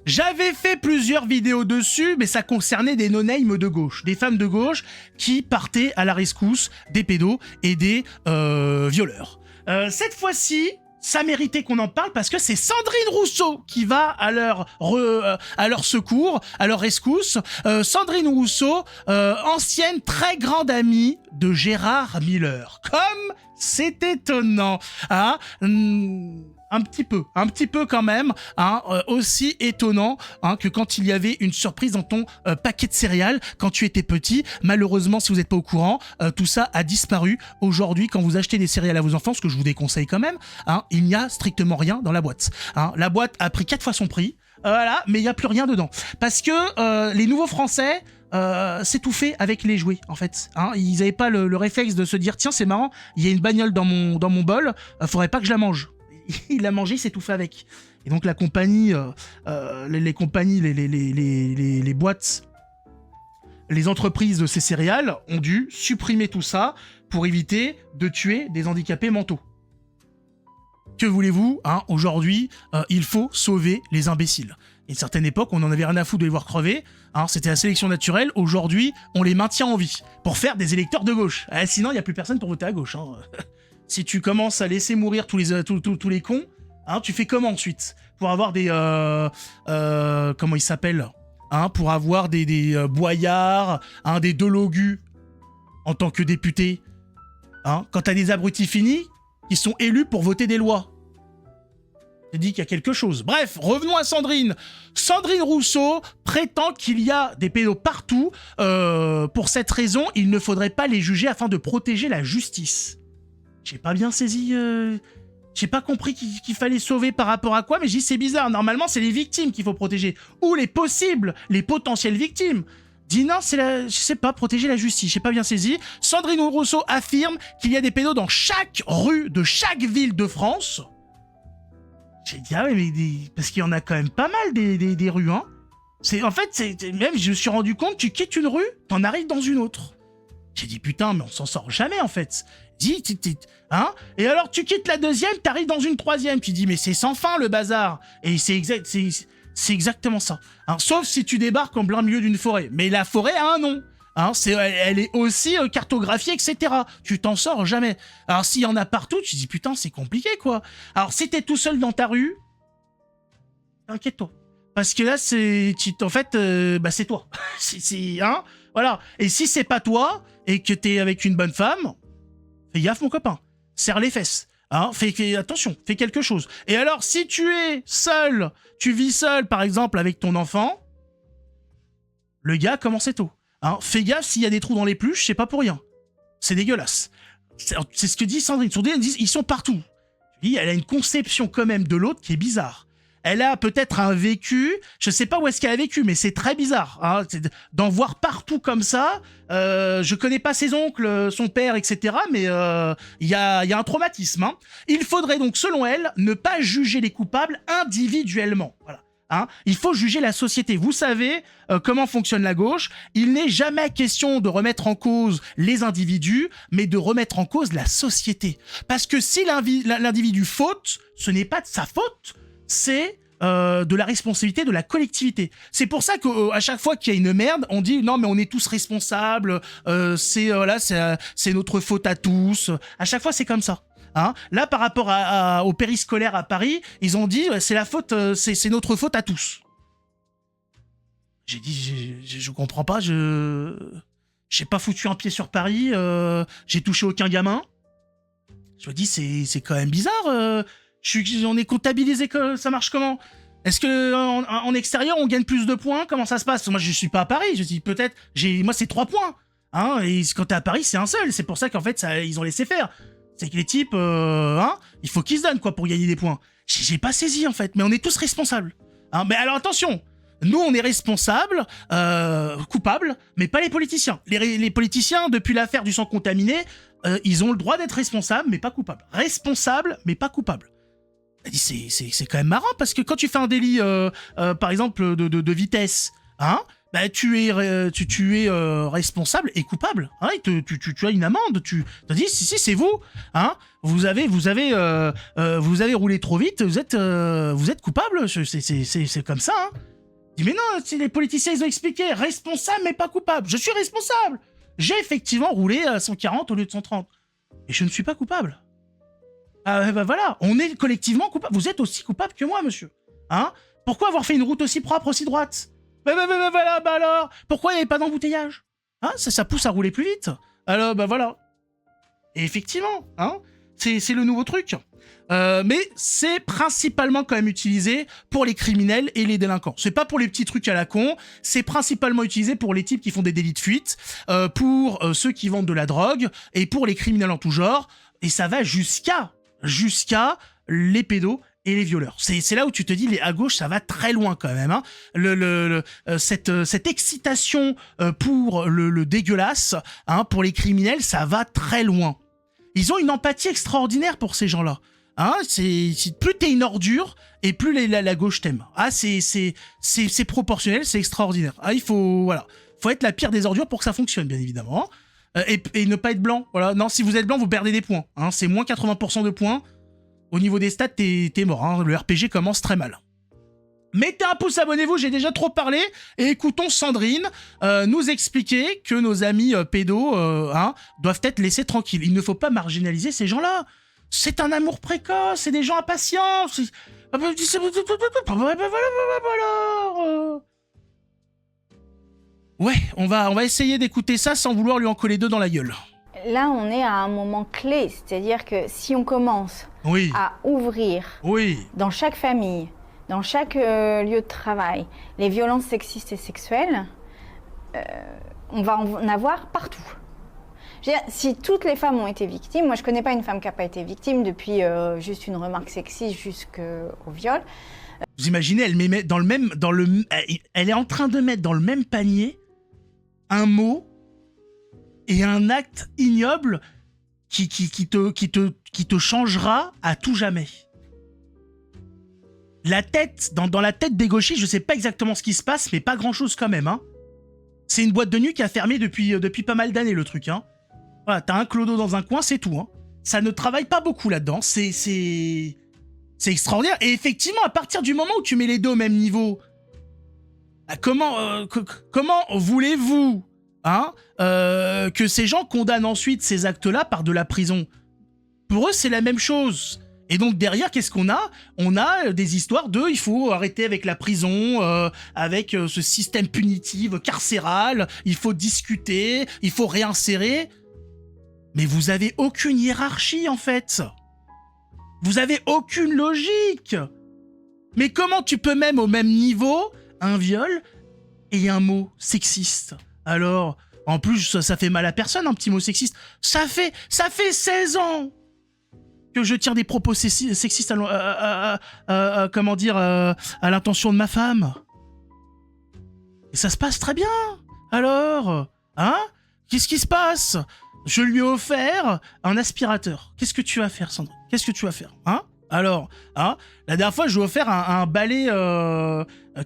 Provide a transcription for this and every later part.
J'avais fait plusieurs vidéos dessus, mais ça concernait des no-names de gauche, des femmes de gauche qui partaient à la rescousse des pédos et des violeurs. Cette fois-ci, ça méritait qu'on en parle parce que c'est Sandrine Rousseau qui va à leur secours, à leur rescousse. Sandrine Rousseau, ancienne très grande amie de Gérard Miller. Comme c'est étonnant, hein. Un petit peu quand même, hein, aussi étonnant hein, que quand il y avait une surprise dans ton paquet de céréales quand tu étais petit. Malheureusement, si vous n'êtes pas au courant, tout ça a disparu. Aujourd'hui, quand vous achetez des céréales à vos enfants, ce que je vous déconseille quand même, hein, il n'y a strictement rien dans la boîte. Hein. La boîte a pris 4 fois son prix, voilà, mais il n'y a plus rien dedans. Parce que les nouveaux Français... s'étouffer avec les jouets en fait. Hein, ils n'avaient pas le réflexe de se dire tiens c'est marrant, il y a une bagnole dans mon bol, faudrait pas que je la mange. Il l'a mangé, il s'étouffait avec. Et donc la compagnie, les compagnies, les boîtes, les entreprises de ces céréales ont dû supprimer tout ça pour éviter de tuer des handicapés mentaux. Que voulez-vous hein, aujourd'hui, il faut sauver les imbéciles. À une certaine époque, on en avait rien à foutre de les voir crever. Hein, c'était la sélection naturelle. Aujourd'hui, on les maintient en vie pour faire des électeurs de gauche. Sinon, il n'y a plus personne pour voter à gauche. Hein. Si tu commences à laisser mourir tous les cons, hein, tu fais comment ensuite pour avoir des... comment ils s'appellent hein, pour avoir des Boyards, hein, des Delogu en tant que député. Hein, quand t'as des abrutis finis qui sont élus pour voter des lois. Je dis qu'il y a quelque chose. Bref, revenons à Sandrine. Sandrine Rousseau prétend qu'il y a des pédos partout. Pour cette raison, il ne faudrait pas les juger afin de protéger la justice. J'ai pas bien saisi... J'ai pas compris qu'il fallait sauver par rapport à quoi, mais j'ai dit c'est bizarre. Normalement, c'est les victimes qu'il faut protéger. Ou les potentielles victimes. Dit non, je sais pas, protéger la justice. J'ai pas bien saisi. Sandrine Rousseau affirme qu'il y a des pédos dans chaque rue de chaque ville de France. J'ai dit, ah ouais, mais parce qu'il y en a quand même pas mal des rues, hein. En fait, même, je me suis rendu compte, tu quittes une rue, t'en arrives dans une autre. J'ai dit, putain, mais on s'en sort jamais, en fait. Hein. Et alors, tu quittes la deuxième, t'arrives dans une troisième. Tu dis, mais c'est sans fin, le bazar. Et c'est exactement ça. Hein, sauf si tu débarques en plein milieu d'une forêt. Mais la forêt a un nom. Hein, elle est aussi cartographiée, etc. Tu t'en sors jamais. Alors s'il y en a partout, tu te dis putain c'est compliqué quoi. Alors si t'es tout seul dans ta rue, inquiète-toi. Parce que là c'est toi. Hein, voilà. Et si c'est pas toi et que t'es avec une bonne femme, fais gaffe mon copain. Serre les fesses. Hein, attention, fais quelque chose. Et alors si tu es seul, tu vis seul par exemple avec ton enfant, le gars commence tôt. Hein, fais gaffe s'il y a des trous dans les peluches, c'est pas pour rien. C'est dégueulasse. C'est ce que dit Sandrine. Sandrine dit ils sont partout. Elle a une conception quand même de l'autre qui est bizarre. Elle a peut-être un vécu, je sais pas où est-ce qu'elle a vécu, mais c'est très bizarre. Hein, d'en voir partout comme ça. Je connais pas ses oncles, son père, etc. Mais il y a un traumatisme. Hein. Il faudrait donc, selon elle, ne pas juger les coupables individuellement. Voilà. Hein, il faut juger la société. Vous savez comment fonctionne la gauche. Il n'est jamais question de remettre en cause les individus, mais de remettre en cause la société. Parce que si l'individu faute, ce n'est pas de sa faute, c'est de la responsabilité de la collectivité. C'est pour ça qu'à chaque fois qu'il y a une merde, on dit non mais on est tous responsables, c'est notre faute à tous. À chaque fois c'est comme ça. Hein, là, par rapport au périscolaire à Paris, ils ont dit c'est la faute, c'est notre faute à tous. J'ai dit je comprends pas, j'ai pas foutu un pied sur Paris, j'ai touché aucun gamin. Je me dis c'est quand même bizarre. On est comptabilisé, que ça marche comment? Est-ce que en extérieur on gagne plus de points? Comment ça se passe? Moi je suis pas à Paris, je dis peut-être moi c'est 3 points. Hein, et quand t'es à Paris c'est un seul. C'est pour ça qu'en fait ils ont laissé faire. C'est que les types, il faut qu'ils se donnent quoi pour gagner des points. J'ai pas saisi en fait, mais on est tous responsables. Hein, mais alors attention, nous on est responsables, coupables, mais pas les politiciens. Les politiciens, depuis l'affaire du sang contaminé, ils ont le droit d'être responsables, mais pas coupables. Responsables, mais pas coupables. C'est quand même marrant parce que quand tu fais un délit, par exemple de vitesse, hein. Bah tu es responsable et coupable. Hein, tu as une amende. Tu as dit si c'est vous. Hein, vous avez roulé trop vite. Vous êtes coupable. C'est comme ça. Hein. Il dit mais non, si les politiciens ils ont expliqué, responsable mais pas coupable. Je suis responsable. J'ai effectivement roulé à 140 au lieu de 130. Et je ne suis pas coupable. Ah bah voilà, on est collectivement coupable. Vous êtes aussi coupable que moi, monsieur. Hein? Pourquoi avoir fait une route aussi propre, aussi droite? Voilà, bah alors, pourquoi il n'y avait pas d'embouteillage? Hein? Ça pousse à rouler plus vite. Alors, bah voilà. Et effectivement, hein, c'est le nouveau truc. Mais c'est principalement quand même utilisé pour les criminels et les délinquants. C'est pas pour les petits trucs à la con, c'est principalement utilisé pour les types qui font des délits de fuite, pour ceux qui vendent de la drogue, et pour les criminels en tout genre, et ça va jusqu'à les pédos et les violeurs. C'est là où tu te dis, à gauche, ça va très loin quand même. Hein. Cette excitation pour le dégueulasse, hein, pour les criminels, ça va très loin. Ils ont une empathie extraordinaire pour ces gens-là. Hein, plus t'es une ordure et plus la gauche t'aime. Ah, c'est proportionnel, c'est extraordinaire. Ah, faut être la pire des ordures pour que ça fonctionne, bien évidemment. Et ne pas être blanc. Voilà. Non, si vous êtes blanc, vous perdez des points. Hein, c'est moins 80% de points. Au niveau des stats, t'es mort. Hein. Le RPG commence très mal. Mettez un pouce, abonnez-vous, j'ai déjà trop parlé. Et écoutons Sandrine nous expliquer que nos amis pédos doivent être laissés tranquilles. Il ne faut pas marginaliser ces gens-là. C'est un amour précoce, c'est des gens impatients. Ouais, on va essayer d'écouter ça sans vouloir lui en coller deux dans la gueule. Là, on est à un moment clé, c'est-à-dire que si on commence à ouvrir dans chaque famille, dans chaque lieu de travail, les violences sexistes et sexuelles, on va en avoir partout. Je veux dire, si toutes les femmes ont été victimes, moi je connais pas une femme qui n'a pas été victime depuis juste une remarque sexiste jusqu'au viol. Vous imaginez, elle est en train de mettre dans le même panier un mot et un acte ignoble qui te changera à tout jamais. La tête, dans la tête des gauchistes, je sais pas exactement ce qui se passe, mais pas grand chose quand même. Hein. C'est une boîte de nuit qui a fermé depuis pas mal d'années, le truc. Hein. Voilà, t'as un clodo dans un coin, c'est tout. Hein. Ça ne travaille pas beaucoup là-dedans. C'est extraordinaire. Et effectivement, à partir du moment où tu mets les deux au même niveau, comment voulez-vous que ces gens condamnent ensuite ces actes-là par de la prison? Pour eux, c'est la même chose. Et donc derrière, qu'est-ce qu'on a? On a des histoires il faut arrêter avec la prison, avec ce système punitif, carcéral, il faut discuter, il faut réinsérer. Mais vous avez aucune hiérarchie en fait. Vous avez aucune logique. Mais comment tu peux même au même niveau un viol et un mot sexiste? Alors, en plus, ça fait mal à personne un petit mot sexiste. Ça fait 16 ans que je tire des propos sexistes à l'intention de ma femme. Et ça se passe très bien. Alors, hein? Qu'est-ce qui se passe? Je lui ai offert un aspirateur. Qu'est-ce que tu vas faire, Sandrine? Qu'est-ce que tu vas faire? Hein? Alors, hein? La dernière fois, je lui ai offert un balai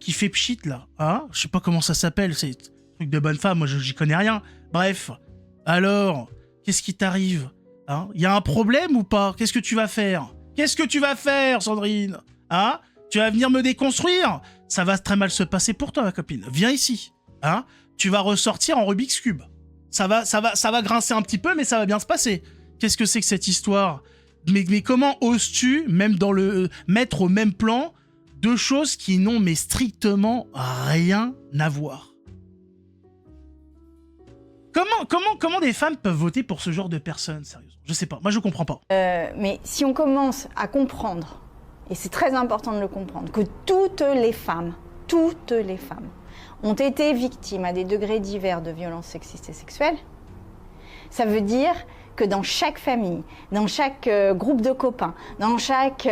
qui fait pchit, là. Hein? Je sais pas comment ça s'appelle, c'est un truc de bonne femme, moi j'y connais rien. Bref. Alors, qu'est-ce qui t'arrive? Hein? Y a un problème ou pas? Qu'est-ce que tu vas faire? Qu'est-ce que tu vas faire, Sandrine? Hein? Tu vas venir me déconstruire? Ça va très mal se passer pour toi, ma copine. Viens ici. Hein? Tu vas ressortir en Rubik's Cube. Ça va grincer un petit peu, mais ça va bien se passer. Qu'est-ce que c'est que cette histoire? Mais comment oses-tu, même mettre au même plan, deux choses qui n'ont mais strictement rien à voir? Comment des femmes peuvent voter pour ce genre de personnes, sérieusement? Je sais pas, moi je comprends pas. Mais si on commence à comprendre, et c'est très important de le comprendre, que toutes les femmes ont été victimes à des degrés divers de violences sexistes et sexuelles, ça veut dire que dans chaque famille, dans chaque groupe de copains, dans chaque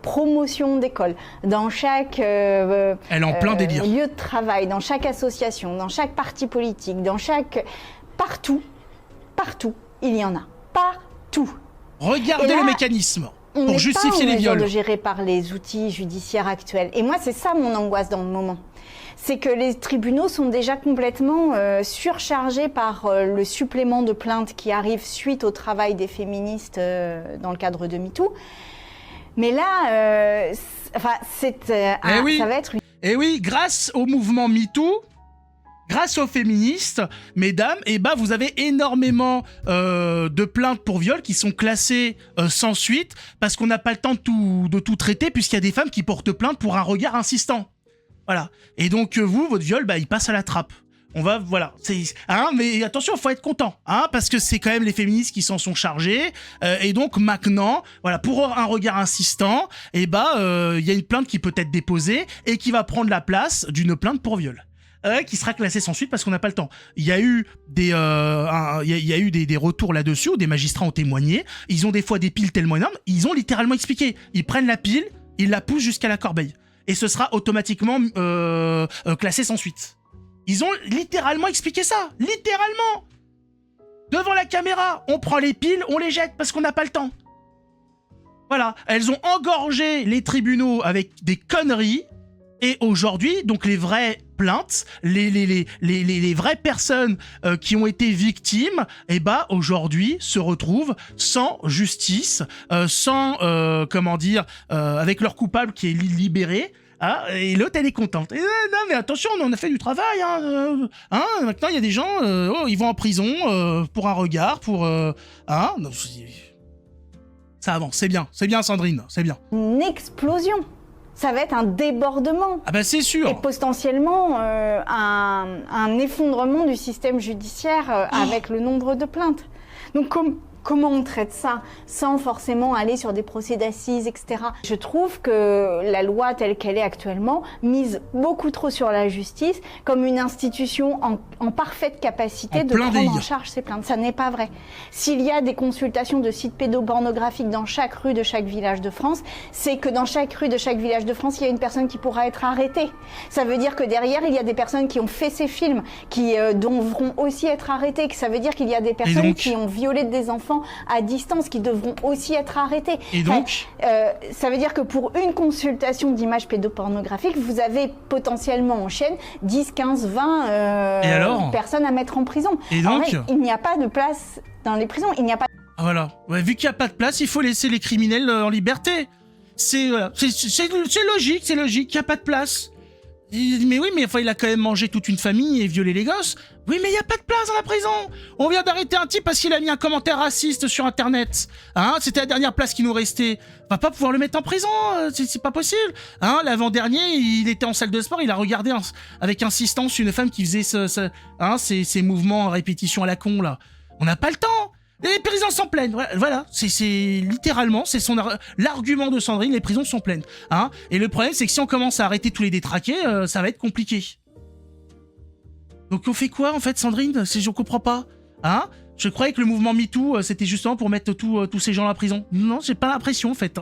promotion d'école, dans chaque Elle est en plein délire. lieu de travail, dans chaque association, dans chaque parti politique, dans chaque... Partout, il y en a. Partout. Regardez le mécanisme pour justifier les viols. On n'est pas en mesure de gérer par les outils judiciaires actuels. Et moi, c'est ça mon angoisse dans le moment. C'est que les tribunaux sont déjà complètement surchargés par le supplément de plaintes qui arrive suite au travail des féministes dans le cadre de MeToo. Mais là, ça va être une... Et oui, grâce au mouvement MeToo, grâce aux féministes, mesdames, vous avez énormément de plaintes pour viol qui sont classées sans suite parce qu'on n'a pas le temps de tout traiter puisqu'il y a des femmes qui portent plainte pour un regard insistant. Voilà. Et donc votre viol, il passe à la trappe. Mais attention, faut être content, parce que c'est quand même les féministes qui s'en sont chargés, et donc maintenant, voilà, pour un regard insistant, y a une plainte qui peut être déposée et qui va prendre la place d'une plainte pour viol. Qui sera classée sans suite parce qu'on n'a pas le temps. Il y a eu des retours là-dessus où des magistrats ont témoigné. Ils ont des fois des piles tellement énormes, ils ont littéralement expliqué. Ils prennent la pile, ils la poussent jusqu'à la corbeille. Et ce sera automatiquement classé sans suite. Ils ont littéralement expliqué ça. Littéralement. Devant la caméra, on prend les piles, on les jette parce qu'on n'a pas le temps. Voilà. Elles ont engorgé les tribunaux avec des conneries. Et aujourd'hui, donc les vraies plaintes, les vraies personnes qui ont été victimes, aujourd'hui se retrouvent sans justice, avec leur coupable qui est libéré. Et l'autre, elle est contente. Et, non, mais attention, on a fait du travail. Maintenant, il y a des gens, ils vont en prison pour un regard, ça avance, c'est bien, Sandrine, c'est bien. Une explosion. Ça va être un débordement. Ah c'est sûr. Et potentiellement un effondrement du système judiciaire avec le nombre de plaintes. Donc comment on traite ça sans forcément aller sur des procès d'assises, etc. Je trouve que la loi telle qu'elle est actuellement mise beaucoup trop sur la justice comme une institution en parfaite capacité de prendre en charge ces plaintes. Ça n'est pas vrai. S'il y a des consultations de sites pédopornographiques dans chaque rue de chaque village de France, c'est que dans chaque rue de chaque village de France, il y a une personne qui pourra être arrêtée. Ça veut dire que derrière, il y a des personnes qui ont fait ces films, qui devront aussi être arrêtées. Que ça veut dire qu'il y a des personnes qui ont violé des enfants à distance qui devront aussi être arrêtés. Et donc ça veut dire que pour une consultation d'images pédopornographiques, vous avez potentiellement en chaîne 10, 15, 20 personnes à mettre en prison. Et donc il n'y a pas de place dans les prisons. Il n'y a pas... Voilà. Ouais, vu qu'il n'y a pas de place, il faut laisser les criminels en liberté. C'est logique, il n'y a pas de place. Mais oui, mais il a quand même mangé toute une famille et violé les gosses. Oui, mais il n'y a pas de place dans la prison. On vient d'arrêter un type parce qu'il a mis un commentaire raciste sur Internet. C'était la dernière place qui nous restait. On va pas pouvoir le mettre en prison, c'est pas possible. L'avant-dernier, il était en salle de sport, il a regardé avec insistance une femme qui faisait ses mouvements en répétition à la con, là. On n'a pas le temps. Les prisons sont pleines, voilà, c'est littéralement, c'est l'argument de Sandrine, les prisons sont pleines, Et le problème, c'est que si on commence à arrêter tous les détraqués, ça va être compliqué. Donc on fait quoi, en fait, Sandrine? Je comprends pas, Je croyais que le mouvement MeToo, c'était justement pour mettre tous ces gens en prison. Non, j'ai pas l'impression, en fait.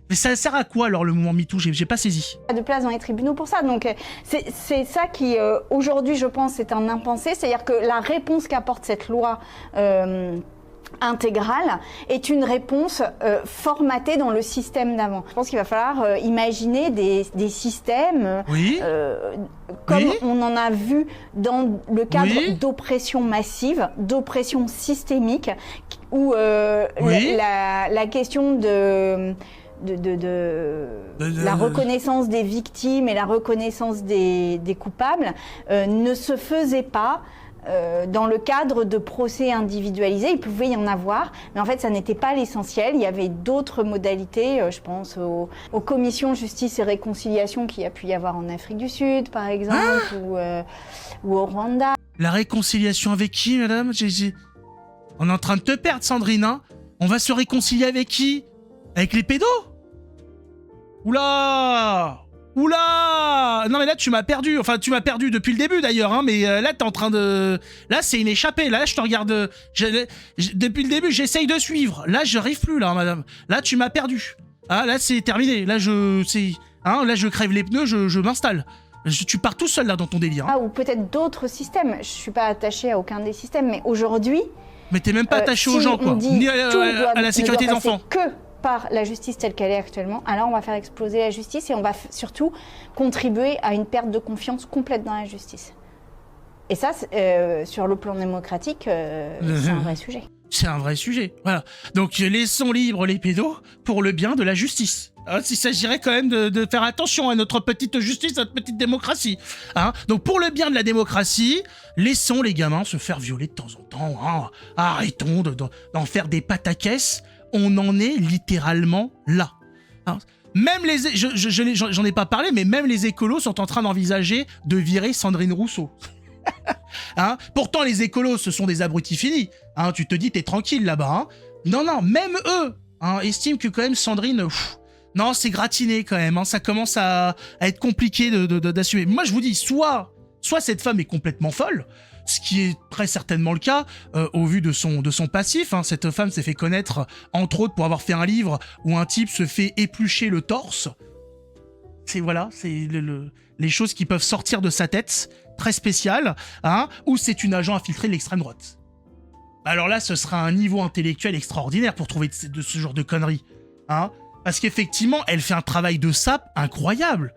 Mais ça sert à quoi, alors, le mouvement MeToo? J'ai pas saisi. Pas de place dans les tribunaux pour ça. Donc, c'est ça qui, aujourd'hui, je pense, est un impensé. C'est-à-dire que la réponse qu'apporte cette loi intégrale est une réponse formatée dans le système d'avant. Je pense qu'il va falloir imaginer des systèmes comme on en a vu dans le cadre d'oppression massive, d'oppression systémique, où la question de la reconnaissance des victimes et la reconnaissance des coupables ne se faisait pas dans le cadre de procès individualisés. Il pouvait y en avoir, mais en fait, ça n'était pas l'essentiel. Il y avait d'autres modalités, je pense aux commissions justice et réconciliation qu'il y a pu y avoir en Afrique du Sud, par exemple, ou au Rwanda. La réconciliation avec qui, madame? On est en train de te perdre, Sandrine, On va se réconcilier avec qui? Avec les pédos? Oula! Non mais là tu m'as perdu, enfin tu m'as perdu depuis le début d'ailleurs, mais là t'es en train de... Là c'est une échappée, là je te regarde... Depuis le début j'essaye de suivre, là j'arrive plus là madame, là tu m'as perdu. Là c'est terminé, là je crève les pneus, je m'installe. Tu pars tout seul là dans ton délire. Ou peut-être d'autres systèmes, je suis pas attachée à aucun des systèmes, mais aujourd'hui... Mais t'es même pas attaché aux gens quoi, ni à la sécurité des enfants. Que par la justice telle qu'elle est actuellement, alors on va faire exploser la justice et on va surtout contribuer à une perte de confiance complète dans la justice. Et ça, sur le plan démocratique, c'est un vrai sujet. C'est un vrai sujet, voilà. Donc laissons libres les pédos pour le bien de la justice. Il s'agirait quand même de faire attention à notre petite justice, à notre petite démocratie. Hein. Donc pour le bien de la démocratie, laissons les gamins se faire violer de temps en temps. Hein. Arrêtons d'en faire des pataquès. On en est littéralement là. Hein. Même j'en ai pas parlé, mais même les écolos sont en train d'envisager de virer Sandrine Rousseau. Hein. Pourtant, les écolos, ce sont des abrutis finis. Hein. Tu te dis, t'es tranquille là-bas. Hein. Non, même eux estiment que quand même Sandrine... non, c'est gratiné quand même. Hein. Ça commence à être compliqué d'assumer. Moi, je vous dis, soit cette femme est complètement folle, ce qui est très certainement le cas au vu de son passif. Hein. Cette femme s'est fait connaître, entre autres, pour avoir fait un livre où un type se fait éplucher le torse. C'est les choses qui peuvent sortir de sa tête, très spéciales, hein, ou c'est une agent infiltrée de l'extrême droite. Alors là, ce sera un niveau intellectuel extraordinaire pour trouver de ce genre de conneries. Hein. Parce qu'effectivement, elle fait un travail de sape incroyable.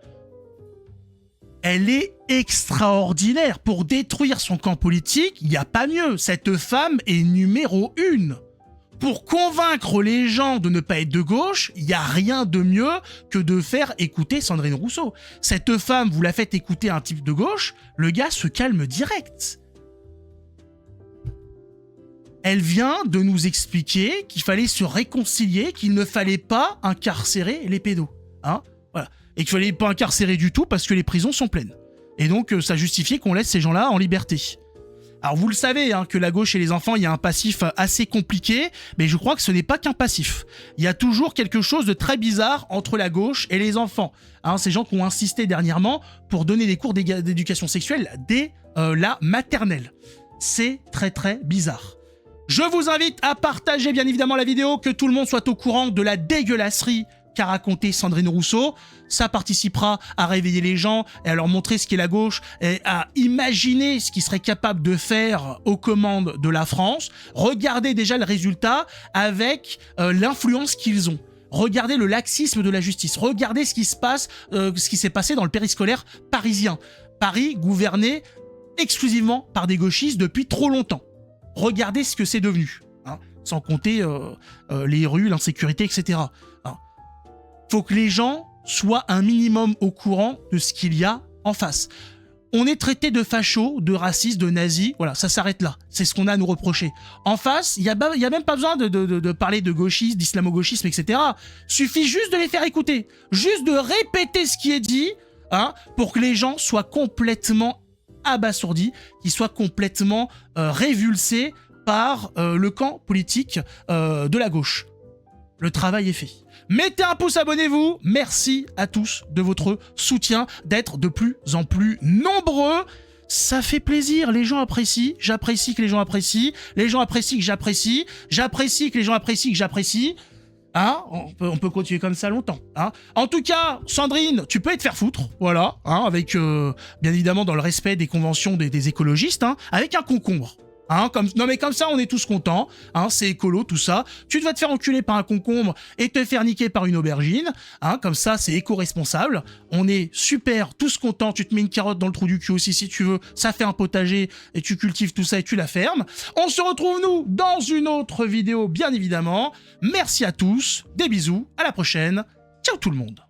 Elle est extraordinaire. Pour détruire son camp politique, il n'y a pas mieux. Cette femme est numéro 1. Pour convaincre les gens de ne pas être de gauche, il n'y a rien de mieux que de faire écouter Sandrine Rousseau. Cette femme, vous la faites écouter un type de gauche, le gars se calme direct. Elle vient de nous expliquer qu'il fallait se réconcilier, qu'il ne fallait pas incarcérer les pédos. Hein, voilà. Et qu'il fallait pas incarcérer du tout parce que les prisons sont pleines. Et donc, ça justifiait qu'on laisse ces gens-là en liberté. Alors, vous le savez, hein, que la gauche et les enfants, il y a un passif assez compliqué, mais je crois que ce n'est pas qu'un passif. Il y a toujours quelque chose de très bizarre entre la gauche et les enfants. Hein, ces gens qui ont insisté dernièrement pour donner des cours d'éducation sexuelle dès la maternelle. C'est très très bizarre. Je vous invite à partager bien évidemment la vidéo, que tout le monde soit au courant de la dégueulasserie qu'a raconté Sandrine Rousseau. Ça participera à réveiller les gens et à leur montrer ce qu'est la gauche et à imaginer ce qu'ils seraient capables de faire aux commandes de la France. Regardez déjà le résultat avec l'influence qu'ils ont. Regardez le laxisme de la justice. Regardez ce qui se passe, ce qui s'est passé dans le périscolaire parisien. Paris gouverné exclusivement par des gauchistes depuis trop longtemps. Regardez ce que c'est devenu, hein, sans compter les rues, l'insécurité, etc. Hein. Faut que les gens soient un minimum au courant de ce qu'il y a en face. On est traité de fachos, de racistes, de nazis, voilà, ça s'arrête là. C'est ce qu'on a à nous reprocher. En face, il y a même pas besoin de parler de gauchisme, d'islamo-gauchisme, etc. Suffit juste de les faire écouter, juste de répéter ce qui est dit, hein, pour que les gens soient complètement abasourdis, qu'ils soient complètement révulsés par le camp politique de la gauche. Le travail est fait. Mettez un pouce, abonnez-vous. Merci à tous de votre soutien, d'être de plus en plus nombreux. Ça fait plaisir, les gens apprécient, j'apprécie que les gens apprécient, les gens apprécient que j'apprécie, j'apprécie que les gens apprécient que j'apprécie. Hein, on peut continuer comme ça longtemps. Hein. En tout cas, Sandrine, tu peux te faire foutre, voilà, hein, avec bien évidemment dans le respect des conventions des écologistes, hein, avec un concombre. Hein, non mais comme ça on est tous contents, hein, c'est écolo tout ça. Tu vas te faire enculer par un concombre et te faire niquer par une aubergine, hein, comme ça c'est éco-responsable. On est super, tous contents. Tu te mets une carotte dans le trou du cul aussi si tu veux. Ça fait un potager et tu cultives tout ça et tu la fermes. On se retrouve nous dans une autre vidéo bien évidemment. Merci à tous, des bisous, à la prochaine. Ciao tout le monde.